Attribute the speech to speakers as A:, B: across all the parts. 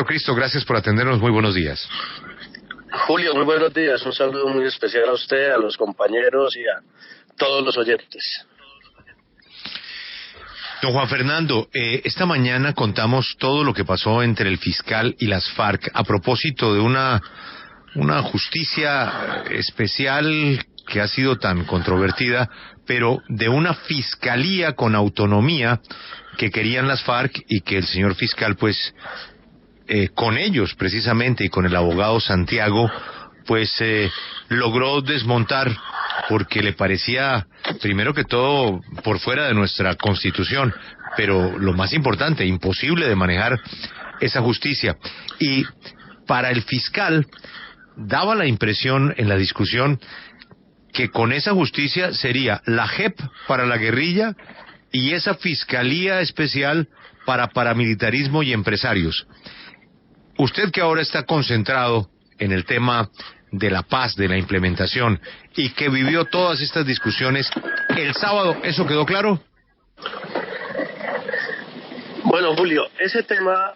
A: Cristo, gracias por atendernos. Muy buenos días.
B: Julio, muy buenos días. Un saludo muy especial a usted, a los compañeros y a todos los oyentes.
A: Don Juan Fernando, esta mañana contamos todo lo que pasó entre el fiscal y las FARC a propósito de una justicia especial que ha sido tan controvertida, pero de una fiscalía con autonomía que querían las FARC y que el señor fiscal, pues, con ellos precisamente y con el abogado Santiago, pues logró desmontar porque le parecía, primero que todo, por fuera de nuestra Constitución, pero lo más importante, imposible de manejar esa justicia. Y para el fiscal daba la impresión en la discusión que con esa justicia sería la JEP para la guerrilla y esa fiscalía especial para paramilitarismo y empresarios. Usted, que ahora está concentrado en el tema de la paz, de la implementación, y que vivió todas estas discusiones, el sábado, ¿eso quedó claro?
B: Bueno, Julio, ese tema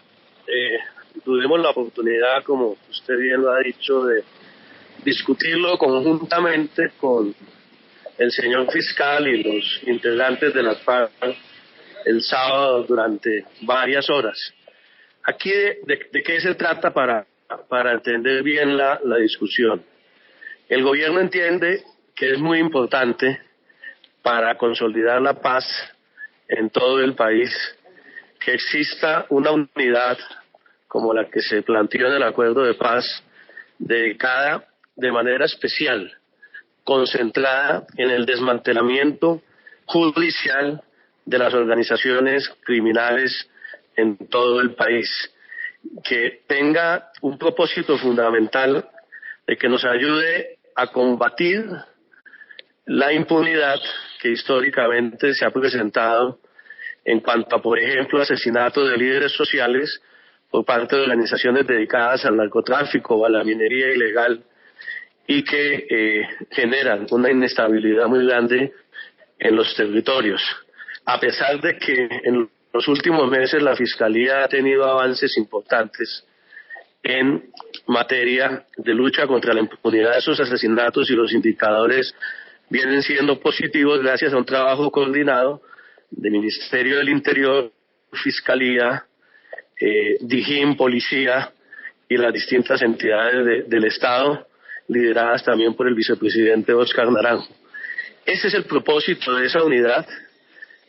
B: tuvimos la oportunidad, como usted bien lo ha dicho, de discutirlo conjuntamente con el señor fiscal y los integrantes de las FARC el sábado durante varias horas. Aquí, ¿de qué se trata para entender bien la discusión? El gobierno entiende que es muy importante para consolidar la paz en todo el país que exista una unidad como la que se planteó en el acuerdo de paz, dedicada de manera especial, concentrada en el desmantelamiento judicial de las organizaciones criminales en todo el país, que tenga un propósito fundamental de que nos ayude a combatir la impunidad que históricamente se ha presentado en cuanto a, por ejemplo, asesinatos de líderes sociales por parte de organizaciones dedicadas al narcotráfico o a la minería ilegal y que generan una inestabilidad muy grande en los territorios. A pesar de que en los últimos meses la Fiscalía ha tenido avances importantes en materia de lucha contra la impunidad de esos asesinatos y los indicadores vienen siendo positivos gracias a un trabajo coordinado del Ministerio del Interior, Fiscalía, DIJÍN, Policía y las distintas entidades del Estado, lideradas también por el vicepresidente Óscar Naranjo. Ese es el propósito de esa unidad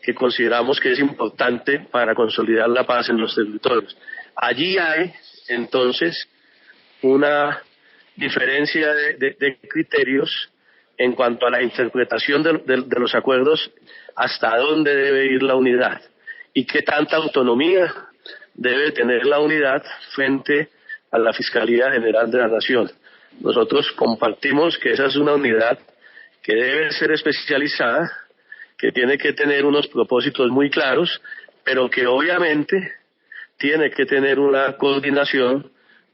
B: que consideramos que es importante para consolidar la paz en los territorios. Allí hay, entonces, una diferencia de criterios en cuanto a la interpretación de los acuerdos, hasta dónde debe ir la unidad y qué tanta autonomía debe tener la unidad frente a la Fiscalía General de la Nación. Nosotros compartimos que esa es una unidad que debe ser especializada, que tiene que tener unos propósitos muy claros, pero que obviamente tiene que tener una coordinación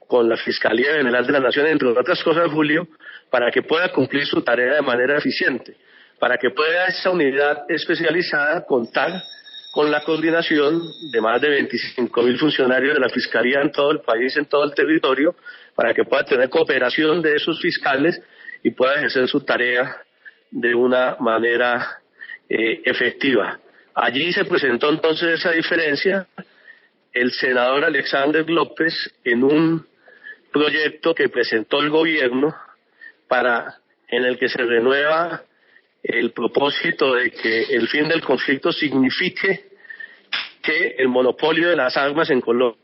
B: con la Fiscalía General de la Nación, entre otras cosas, Julio, para que pueda cumplir su tarea de manera eficiente, para que pueda esa unidad especializada contar con la coordinación de más de 25.000 funcionarios de la Fiscalía en todo el país, en todo el territorio, para que pueda tener cooperación de esos fiscales y pueda ejercer su tarea de una manera efectiva. Allí se presentó entonces esa diferencia. El senador Alexander López, en un proyecto que presentó el gobierno en el que se renueva el propósito de que el fin del conflicto signifique que el monopolio de las armas en Colombia.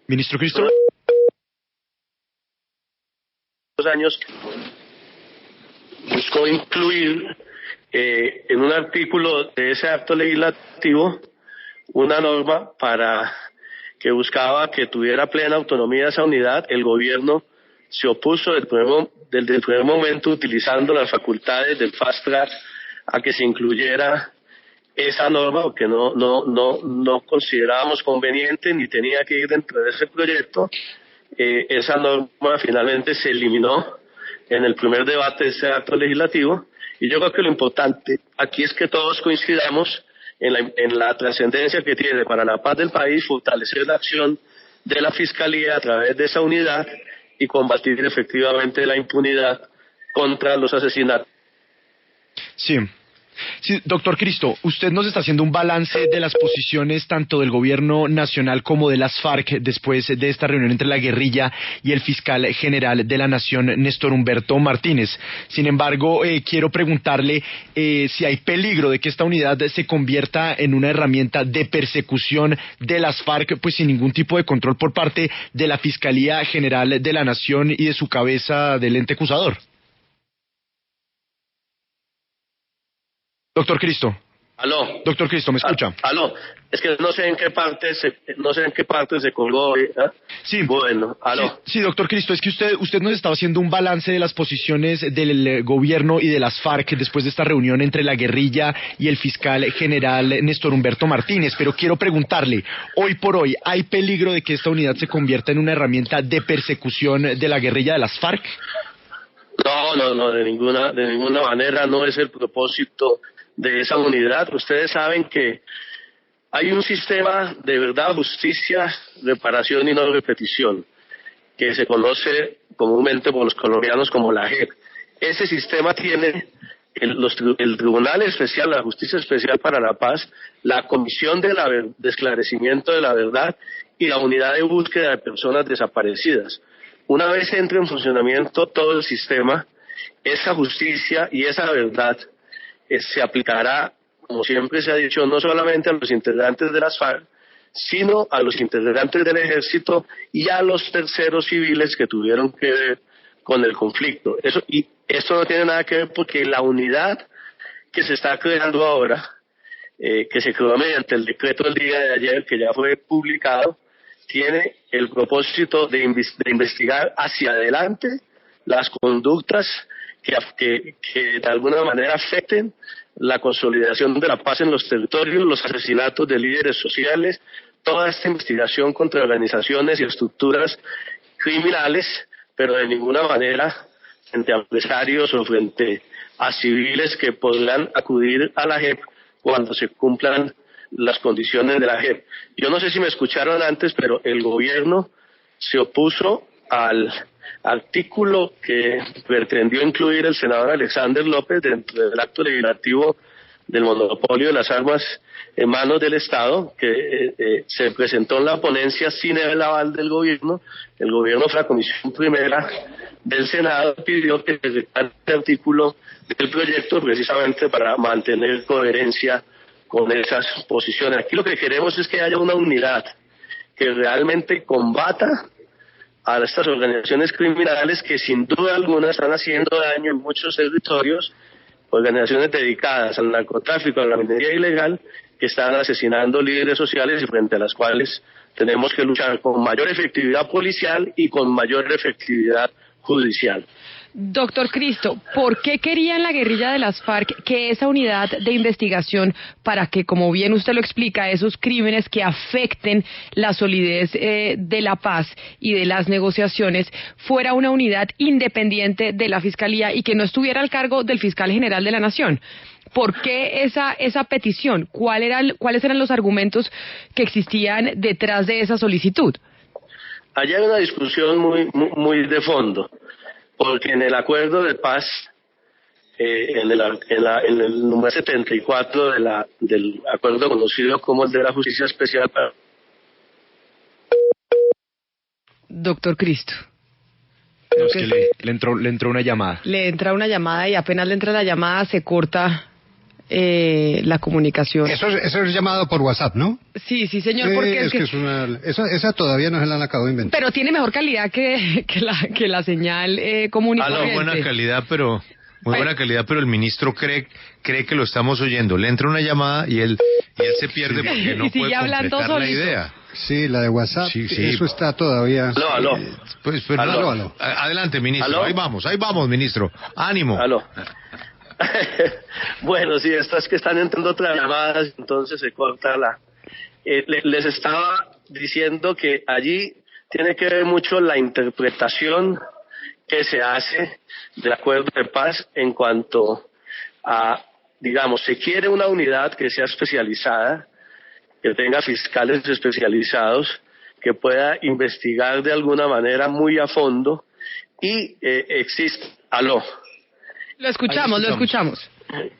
A: Ministro Cristo.
B: Años buscó incluir en un artículo de ese acto legislativo una norma para que buscaba que tuviera plena autonomía esa unidad. El gobierno se opuso desde el primer momento, utilizando las facultades del fast track, a que se incluyera esa norma, porque no considerábamos conveniente ni tenía que ir dentro de ese proyecto. Esa norma finalmente se eliminó en el primer debate de ese acto legislativo, y yo creo que lo importante aquí es que todos coincidamos en la trascendencia que tiene para la paz del país, fortalecer la acción de la Fiscalía a través de esa unidad y combatir efectivamente la impunidad contra los asesinatos.
C: Sí. Sí, doctor Cristo, usted nos está haciendo un balance de las posiciones tanto del gobierno nacional como de las FARC después de esta reunión entre la guerrilla y el fiscal general de la Nación, Néstor Humberto Martínez. Sin embargo, quiero preguntarle si hay peligro de que esta unidad se convierta en una herramienta de persecución de las FARC, pues sin ningún tipo de control por parte de la Fiscalía General de la Nación y de su cabeza del ente acusador. Doctor Cristo.
B: Aló.
C: Doctor Cristo, ¿me escucha?
B: Aló. Es que no sé en qué parte se colgó.
C: Sí.
B: Bueno, aló.
C: Sí, doctor Cristo, es que usted nos estaba haciendo un balance de las posiciones del gobierno y de las FARC después de esta reunión entre la guerrilla y el fiscal general Néstor Humberto Martínez, pero quiero preguntarle, hoy por hoy, ¿hay peligro de que esta unidad se convierta en una herramienta de persecución de la guerrilla de las FARC?
B: No, de ninguna manera no es el propósito de esa unidad. Ustedes saben que hay un sistema de verdad, justicia, reparación y no repetición, que se conoce comúnmente por los colombianos como la JEP. Ese sistema tiene el Tribunal Especial, la Justicia Especial para la Paz, la Comisión de Esclarecimiento de la Verdad y la Unidad de Búsqueda de Personas Desaparecidas. Una vez entre en funcionamiento todo el sistema, esa justicia y esa verdad se aplicará, como siempre se ha dicho, no solamente a los integrantes de las FARC, sino a los integrantes del ejército y a los terceros civiles que tuvieron que ver con el conflicto. Esto no tiene nada que ver porque la unidad que se está creando ahora, que se creó mediante el decreto del día de ayer, que ya fue publicado, tiene el propósito de investigar hacia adelante las conductas que de alguna manera afecten la consolidación de la paz en los territorios, los asesinatos de líderes sociales, toda esta investigación contra organizaciones y estructuras criminales, pero de ninguna manera frente a empresarios o frente a civiles que podrán acudir a la JEP cuando se cumplan las condiciones de la JEP. Yo no sé si me escucharon antes, pero el gobierno se opuso al artículo que pretendió incluir el senador Alexander López dentro del acto legislativo del monopolio de las armas en manos del Estado, que se presentó en la ponencia sin el aval del gobierno. El gobierno fue a la comisión primera del Senado, pidió que se retire este artículo del proyecto precisamente para mantener coherencia con esas posiciones. Aquí lo que queremos es que haya una unidad que realmente combata a estas organizaciones criminales que sin duda alguna están haciendo daño en muchos territorios, organizaciones dedicadas al narcotráfico, a la minería ilegal, que están asesinando líderes sociales y frente a las cuales tenemos que luchar con mayor efectividad policial y con mayor efectividad judicial.
D: Doctor Cristo, ¿por qué querían la guerrilla de las FARC que esa unidad de investigación para que, como bien usted lo explica, esos crímenes que afecten la solidez de la paz y de las negociaciones fuera una unidad independiente de la Fiscalía y que no estuviera al cargo del fiscal general de la Nación? ¿Por qué esa petición? ¿Cuáles eran los argumentos que existían detrás de esa solicitud?
B: Allá hay una discusión muy de fondo, porque en el acuerdo de paz, en el número 74 del acuerdo conocido como el de la Justicia Especial para...
D: Doctor Cristo.
C: Es que le entró una llamada.
D: Le entra una llamada y apenas le entra la llamada se corta la comunicación.
E: Eso es llamado por WhatsApp, ¿no?
D: Sí, señor, porque
E: esa todavía no se la han acabado de inventar.
D: Pero tiene mejor calidad que la señal común y corriente.
A: Buena calidad, pero buena calidad, pero el ministro cree que lo estamos oyendo. Le entra una llamada y él se pierde porque no puede completar la idea.
E: Sí, la de WhatsApp,
A: sí.
E: Eso está todavía...
B: Aló.
A: Aló. Adelante, ministro.
B: ¿Aló?
A: Ahí vamos, ministro. Ánimo.
B: Aló. Bueno, sí, estas que están entrando otras llamadas, entonces se corta les estaba diciendo que allí tiene que ver mucho la interpretación que se hace del acuerdo de paz en cuanto a digamos, se quiere una unidad que sea especializada, que tenga fiscales especializados, que pueda investigar de alguna manera muy a fondo y existe. Aló.
D: Lo escuchamos.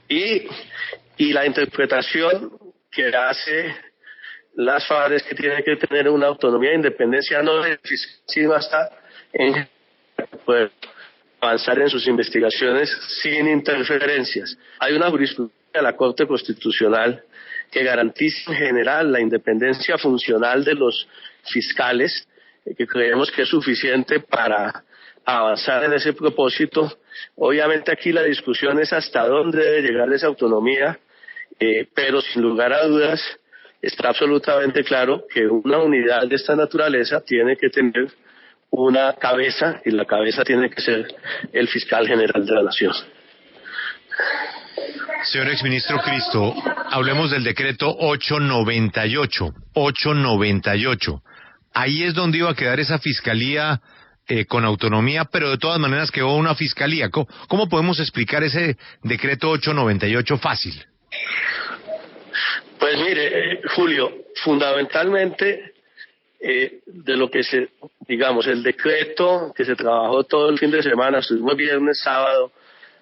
B: Y la interpretación que hace las FARC es que tiene que tener una autonomía e independencia, no de fiscal, sino hasta en poder avanzar en sus investigaciones sin interferencias. Hay una jurisprudencia de la Corte Constitucional que garantiza en general la independencia funcional de los fiscales, que creemos que es suficiente para avanzar en ese propósito. Obviamente aquí la discusión es hasta dónde debe llegar esa autonomía, pero sin lugar a dudas está absolutamente claro que una unidad de esta naturaleza tiene que tener una cabeza, y la cabeza tiene que ser el fiscal general de la nación.
A: Señor exministro Cristo, hablemos del decreto 898. Ahí es donde iba a quedar esa fiscalía con autonomía, pero de todas maneras quedó una fiscalía. ¿Cómo podemos explicar ese decreto 898 fácil?
B: Pues mire, Julio, fundamentalmente de lo que digamos, el decreto que se trabajó todo el fin de semana, estuvimos viernes, sábado,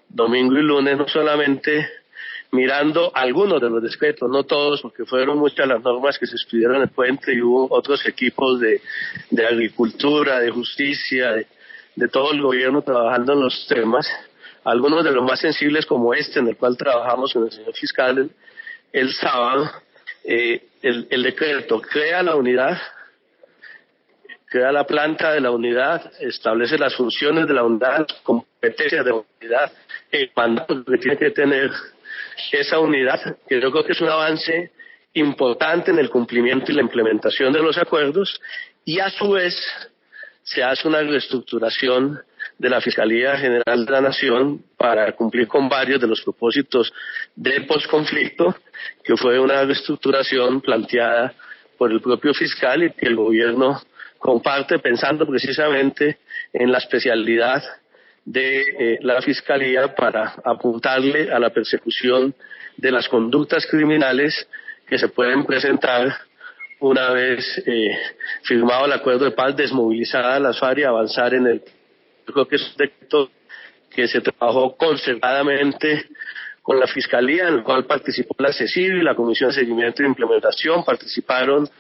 B: domingo y lunes, no solamente mirando algunos de los decretos, no todos, porque fueron muchas las normas que se estudiaron en el puente y hubo otros equipos de agricultura, de justicia, de todo el gobierno trabajando en los temas, algunos de los más sensibles como este, en el cual trabajamos con el señor fiscal el sábado. El decreto crea la unidad, crea la planta de la unidad, establece las funciones de la unidad, las competencias de la unidad, el mandato que tiene que tener esa unidad, que yo creo que es un avance importante en el cumplimiento y la implementación de los acuerdos, y a su vez se hace una reestructuración de la Fiscalía General de la Nación para cumplir con varios de los propósitos del posconflicto, que fue una reestructuración planteada por el propio fiscal y que el gobierno comparte, pensando precisamente en la especialidad de la Fiscalía para apuntarle a la persecución de las conductas criminales que se pueden presentar una vez firmado el acuerdo de paz, desmovilizada las FARC y avanzar en el... Yo creo que es un decreto que se trabajó concertadamente con la Fiscalía, en el cual participó la CECIB y la Comisión de Seguimiento e Implementación, participaron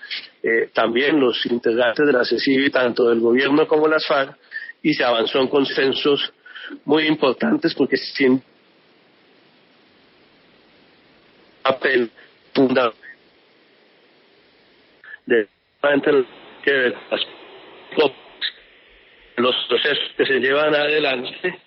B: también los integrantes de la CECIB, tanto del gobierno como las FARC, y se avanzó en consensos muy importantes porque sin papel fundamental de que los procesos que se llevan adelante.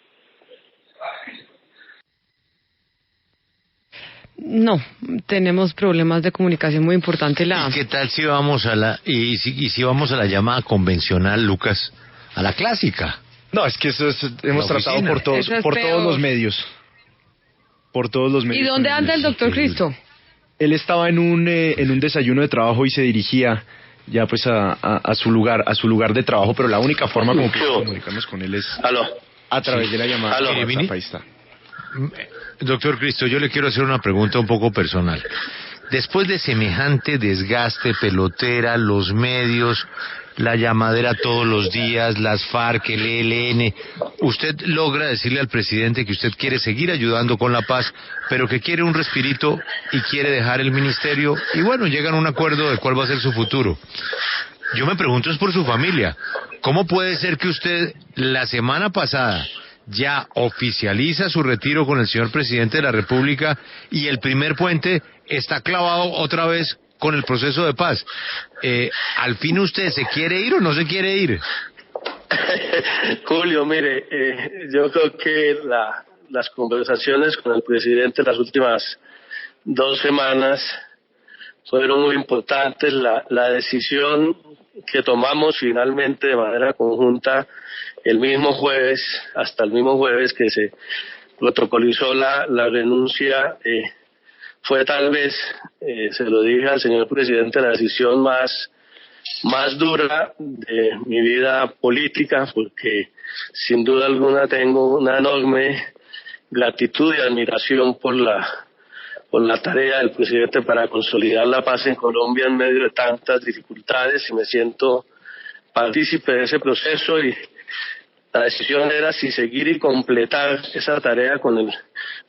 D: No, tenemos problemas de comunicación muy importantes.
A: ¿Y qué tal si vamos a si vamos a la llamada convencional, Lucas, a la clásica?
C: No, es que hemos tratado por todos los medios. Por todos los medios.
D: ¿Y dónde anda el doctor Cristo?
C: Él estaba en un desayuno de trabajo y se dirigía ya pues a su lugar de trabajo, pero la única forma como que comunicarnos con él es a través de la llamada. Ahí está.
A: Doctor Cristo, yo le quiero hacer una pregunta un poco personal. Después de semejante desgaste, pelotera, los medios, la llamadera todos los días, las FARC, el ELN, usted logra decirle al presidente que usted quiere seguir ayudando con la paz, pero que quiere un respirito y quiere dejar el ministerio, y bueno, llegan a un acuerdo de cuál va a ser su futuro. Yo me pregunto es por su familia. ¿Cómo puede ser que usted la semana pasada ya oficializa su retiro con el señor presidente de la República y el primer puente está clavado otra vez con el proceso de paz? ¿Al fin usted se quiere ir o no se quiere ir?
B: Julio, mire, yo creo que las conversaciones con el presidente las últimas 2 semanas fueron muy importantes. La decisión que tomamos finalmente de manera conjunta hasta el mismo jueves que se protocolizó la renuncia, fue tal vez, se lo dije al señor presidente, la decisión más dura de mi vida política, porque sin duda alguna tengo una enorme gratitud y admiración por la por la tarea del presidente para consolidar la paz en Colombia en medio de tantas dificultades, y me siento partícipe de ese proceso, y la decisión era si seguir y completar esa tarea con el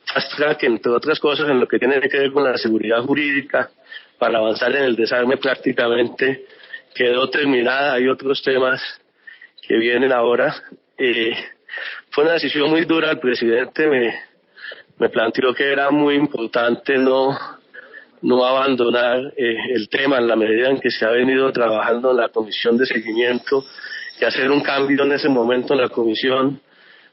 B: fast track, entre otras cosas en lo que tiene que ver con la seguridad jurídica, para avanzar en el desarme. Prácticamente quedó terminada. Hay otros temas que vienen ahora. Fue una decisión muy dura. El presidente me planteó que era muy importante no abandonar el tema en la medida en que se ha venido trabajando en la comisión de seguimiento, que hacer un cambio en ese momento en la comisión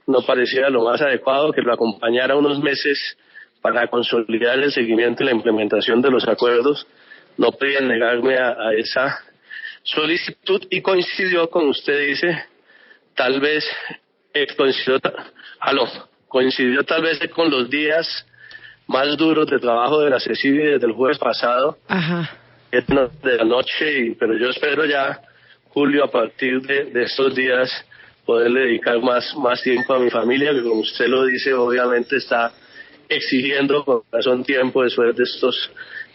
B: no parecía lo más adecuado, que lo acompañara unos meses para consolidar el seguimiento y la implementación de los acuerdos. No podía negarme a esa solicitud, y coincidió, como usted dice, tal vez coincidió tal vez con los días más duros de trabajo de la CECIBI desde el jueves pasado.
D: Ajá.
B: De la noche, pero yo espero ya, Julio, a partir de estos días poderle dedicar más tiempo a mi familia, que como usted lo dice, obviamente está exigiendo con razón tiempo después de estos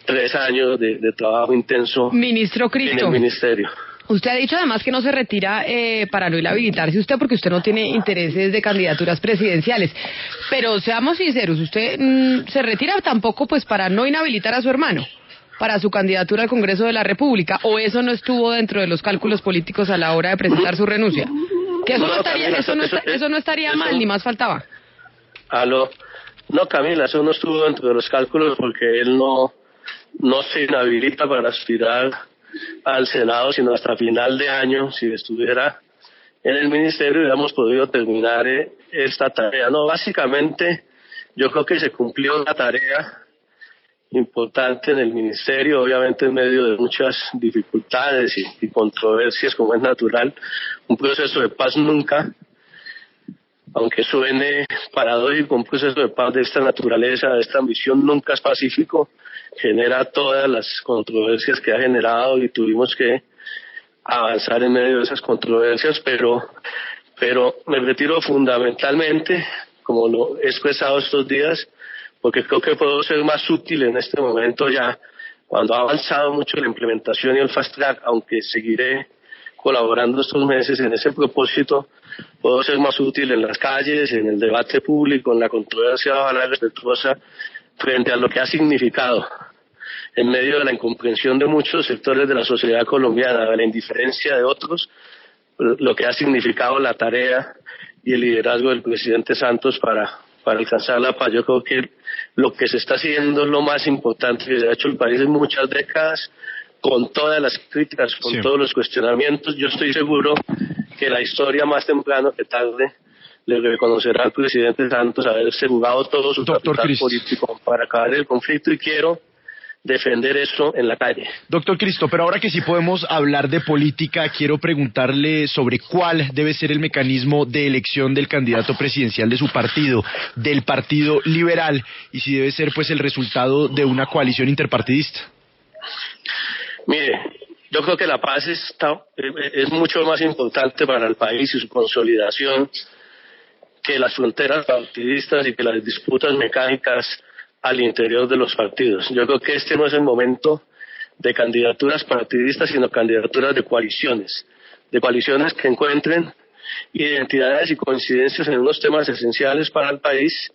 B: 3 años de trabajo intenso.
D: Ministro Cristo,
B: en el ministerio.
D: Usted ha dicho además que no se retira para no inhabilitarse usted, porque usted no tiene intereses de candidaturas presidenciales. Pero seamos sinceros, usted se retira tampoco pues para no inhabilitar a su hermano para su candidatura al Congreso de la República, ¿o eso no estuvo dentro de los cálculos políticos a la hora de presentar su renuncia? Que eso no estaría mal, ni más faltaba.
B: No, Camila, eso no estuvo dentro de los cálculos, porque él no se inhabilita para aspirar al Senado, sino hasta final de año. Si estuviera en el ministerio hubiéramos podido terminar esta tarea. No, básicamente yo creo que se cumplió una tarea importante en el ministerio, obviamente en medio de muchas dificultades y controversias, como es natural. Un proceso de paz nunca, aunque suene paradójico, un proceso de paz de esta naturaleza, de esta ambición, nunca es pacífico. Genera todas las controversias que ha generado, y tuvimos que avanzar en medio de esas controversias, pero me retiro fundamentalmente, como lo he expresado estos días, porque creo que puedo ser más útil en este momento, ya cuando ha avanzado mucho la implementación y el fast track, aunque seguiré colaborando estos meses en ese propósito. Puedo ser más útil en las calles, en el debate público, en la controversia respetuosa, frente a lo que ha significado, en medio de la incomprensión de muchos sectores de la sociedad colombiana, de la indiferencia de otros, lo que ha significado la tarea y el liderazgo del presidente Santos para alcanzar la paz. Yo creo que lo que se está haciendo es lo más importante que se ha hecho el país en muchas décadas, con todas las críticas, con todos los cuestionamientos. Yo estoy seguro que la historia, más temprano que tarde, le reconocerá al presidente Santos haberse jugado todo su capital político para acabar el conflicto, y quiero defender eso en la calle.
C: Doctor Cristo, pero ahora que sí podemos hablar de política, quiero preguntarle sobre cuál debe ser el mecanismo de elección del candidato presidencial de su partido, del Partido Liberal, y si debe ser pues el resultado de una coalición interpartidista.
B: Mire, yo creo que la paz es mucho más importante para el país y su consolidación que las fronteras partidistas y que las disputas mecánicas al interior de los partidos. Yo creo que este no es el momento de candidaturas partidistas, sino candidaturas de coaliciones que encuentren identidades y coincidencias en unos temas esenciales para el país,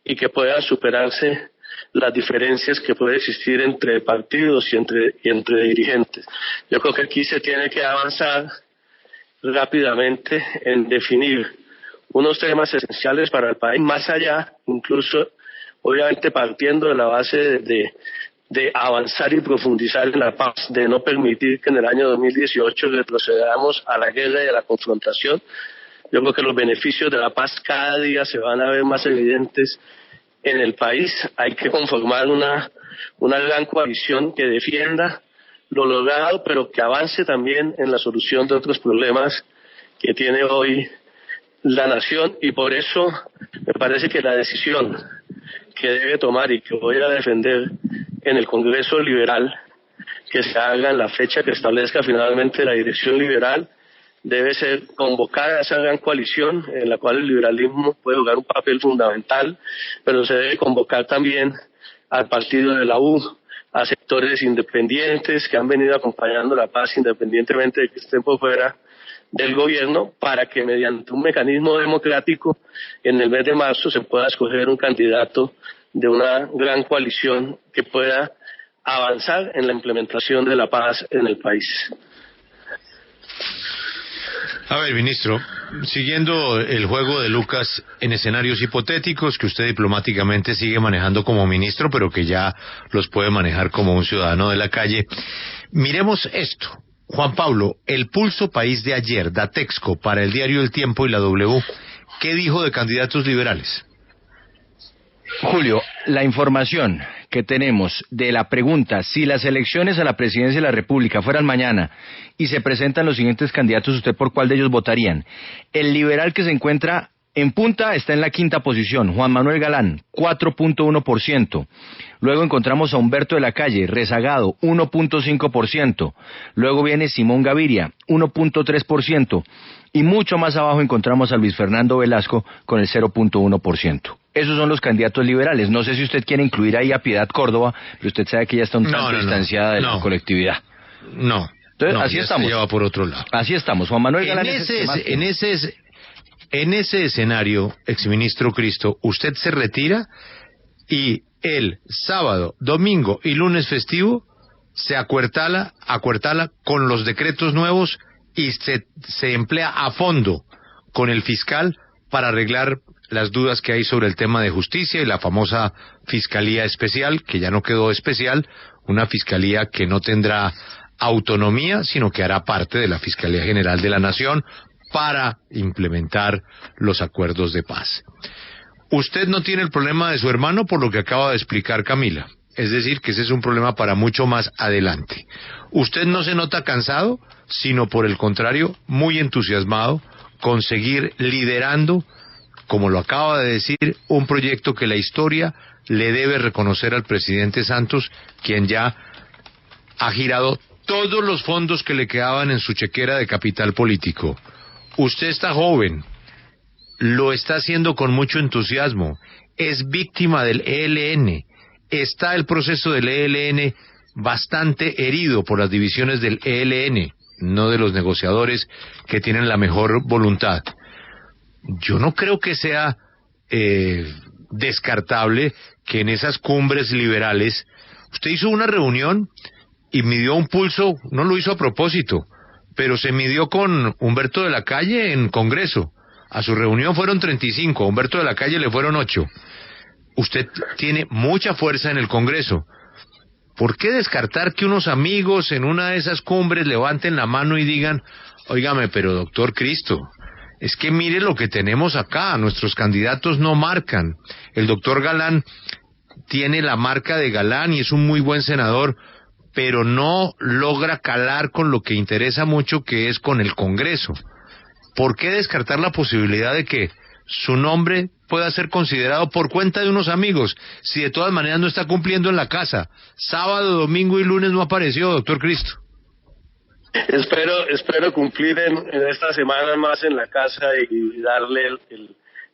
B: y que puedan superarse las diferencias que puede existir entre partidos y entre dirigentes. Yo creo que aquí se tiene que avanzar rápidamente en definir unos temas esenciales para el país, más allá, incluso, obviamente partiendo de la base de avanzar y profundizar en la paz, de no permitir que en el año 2018 retrocedamos a la guerra y a la confrontación. Yo creo que los beneficios de la paz cada día se van a ver más evidentes en el país. Hay que conformar una gran coalición que defienda lo logrado, pero que avance también en la solución de otros problemas que tiene hoy la nación, y por eso me parece que la decisión que debe tomar y que voy a defender en el Congreso Liberal, que se haga en la fecha que establezca finalmente la dirección liberal, debe ser convocar a esa gran coalición en la cual el liberalismo puede jugar un papel fundamental, pero se debe convocar también al partido de la U, a sectores independientes que han venido acompañando la paz independientemente de que estén por fuera del gobierno, para que mediante un mecanismo democrático en el mes de marzo se pueda escoger un candidato de una gran coalición que pueda avanzar en la implementación de la paz en el país.
A: A ver, ministro, siguiendo el juego de Lucas en escenarios hipotéticos que usted diplomáticamente sigue manejando como ministro, pero que ya los puede manejar como un ciudadano de la calle, miremos esto. Juan Pablo, el Pulso País de ayer, Datexco, para el diario El Tiempo y la W, ¿qué dijo de candidatos liberales?
F: Julio, la información que tenemos de la pregunta, si las elecciones a la presidencia de la República fueran mañana y se presentan los siguientes candidatos, ¿usted por cuál de ellos votarían? El liberal que se encuentra en punta está en la quinta posición, Juan Manuel Galán, 4.1%. Luego encontramos a Humberto de la Calle, rezagado, 1.5%. Luego viene Simón Gaviria, 1.3%. Y mucho más abajo encontramos a Luis Fernando Velasco con el 0.1%. Esos son los candidatos liberales. No sé si usted quiere incluir ahí a Piedad Córdoba, pero usted sabe que ella está un tanto distanciada de la colectividad.
A: No.
F: Entonces, así estamos.
A: Se lleva por otro lado.
F: Así estamos. Juan Manuel Galán
A: en ese escenario, exministro Cristo, usted se retira y el sábado, domingo y lunes festivo se acuartala con los decretos nuevos y se emplea a fondo con el fiscal para arreglar las dudas que hay sobre el tema de justicia y la famosa Fiscalía Especial, que ya no quedó especial, una fiscalía que no tendrá autonomía, sino que hará parte de la Fiscalía General de la Nación para implementar los acuerdos de paz. Usted no tiene el problema de su hermano por lo que acaba de explicar Camila, es decir, que ese es un problema para mucho más adelante. Usted no se nota cansado, sino por el contrario, muy entusiasmado con seguir liderando, como lo acaba de decir, un proyecto que la historia le debe reconocer al presidente Santos, quien ya ha girado todos los fondos que le quedaban en su chequera de capital político. Usted está joven, lo está haciendo con mucho entusiasmo, es víctima del ELN, está el proceso del ELN bastante herido por las divisiones del ELN, no de los negociadores que tienen la mejor voluntad. Yo no creo que sea descartable que en esas cumbres liberales usted hizo una reunión y midió un pulso, no lo hizo a propósito, pero se midió con Humberto de la Calle en Congreso. A su reunión fueron 35, a Humberto de la Calle le fueron 8. Usted tiene mucha fuerza en el Congreso. ¿Por qué descartar que unos amigos en una de esas cumbres levanten la mano y digan, óigame, pero doctor Cristo, es que mire lo que tenemos acá, nuestros candidatos no marcan. El doctor Galán tiene la marca de Galán y es un muy buen senador, pero no logra calar con lo que interesa mucho, que es con el Congreso? ¿Por qué descartar la posibilidad de que su nombre pueda ser considerado por cuenta de unos amigos, si de todas maneras no está cumpliendo en la casa? Sábado, domingo y lunes no apareció, doctor Cristo.
B: Espero cumplir en esta semana más en la casa y darle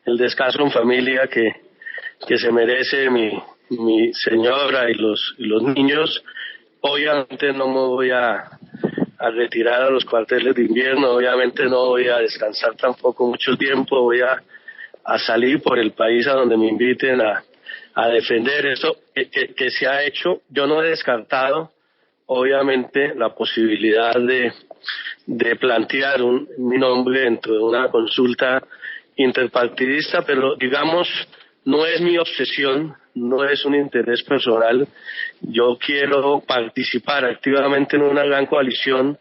B: el descanso en familia que se merece mi señora y los niños. Obviamente no me voy a retirar a los cuarteles de invierno, obviamente no voy a descansar tampoco mucho tiempo, voy a salir por el país a donde me inviten a defender esto que se ha hecho. Yo no he descartado obviamente la posibilidad de plantear mi nombre dentro de una consulta interpartidista, pero digamos, no es mi obsesión, no es un interés personal. Yo quiero participar activamente en una gran coalición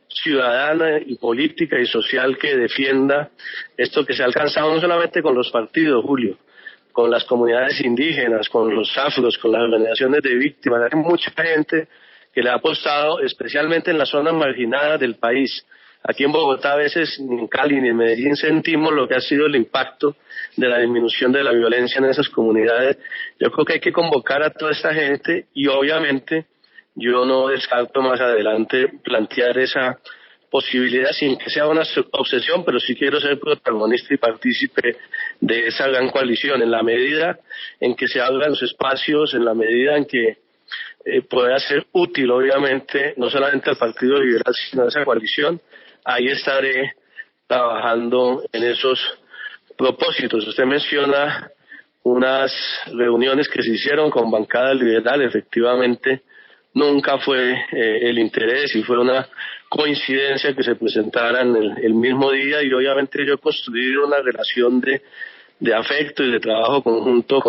B: ciudadana y política y social que defienda esto que se ha alcanzado no solamente con los partidos, Julio, con las comunidades indígenas, con los afros, con las organizaciones de víctimas. Hay mucha gente que le ha apostado, especialmente en las zonas marginadas del país. Aquí en Bogotá, a veces ni en Cali ni en Medellín sentimos lo que ha sido el impacto de la disminución de la violencia en esas comunidades. Yo creo que hay que convocar a toda esta gente y obviamente yo no descarto más adelante plantear esa posibilidad, sin que sea una obsesión, pero sí quiero ser protagonista y partícipe de esa gran coalición, en la medida en que se abran los espacios, en la medida en que pueda ser útil, obviamente, no solamente al Partido Liberal, sino a esa coalición. Ahí estaré trabajando en esos propósitos. Usted menciona unas reuniones que se hicieron con bancada liberal. Efectivamente, nunca fue el interés y fue una coincidencia que se presentaran el mismo día, y obviamente yo he construido una relación de afecto y de trabajo conjunto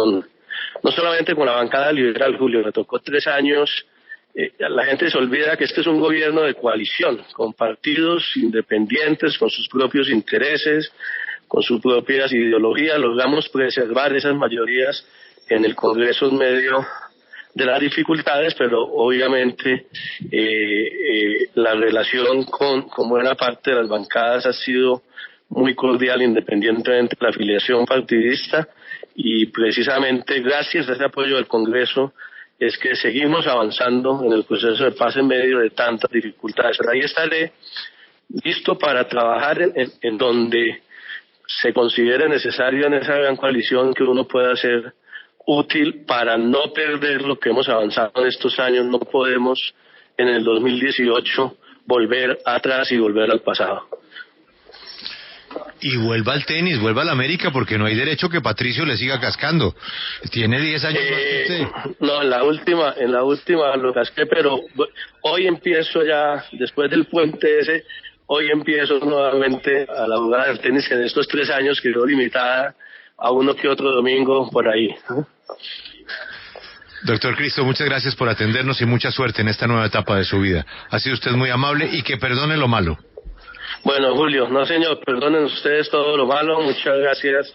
B: no solamente con la bancada liberal, Julio. Me tocó 3 años. La gente se olvida que este es un gobierno de coalición, con partidos independientes, con sus propios intereses, con sus propias ideologías. Logramos preservar esas mayorías en el Congreso en medio de las dificultades, pero obviamente la relación con buena parte de las bancadas ha sido muy cordial, independientemente de la afiliación partidista, y precisamente gracias a ese apoyo del Congreso es que seguimos avanzando en el proceso de paz en medio de tantas dificultades. Pero ahí estaré listo para trabajar en donde se considere necesario, en esa gran coalición, que uno pueda ser útil para no perder lo que hemos avanzado en estos años. No podemos en el 2018 volver atrás y volver al pasado.
A: Y vuelva al tenis, vuelva al América, porque no hay derecho que Patricio le siga cascando. Tiene 10 años más que usted.
B: No, en la última lo casqué, pero hoy empiezo ya, después del puente ese, hoy empiezo nuevamente a la jugada del tenis, que en estos 3 años quedó limitada a uno que otro domingo por ahí.
A: Doctor Cristo, muchas gracias por atendernos y mucha suerte en esta nueva etapa de su vida. Ha sido usted muy amable y que perdone lo malo.
B: Bueno, Julio, no señor, perdonen ustedes todo lo malo. Muchas gracias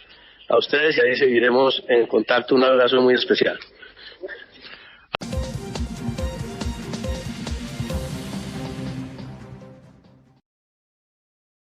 B: a ustedes y ahí seguiremos en contacto. Un abrazo muy especial.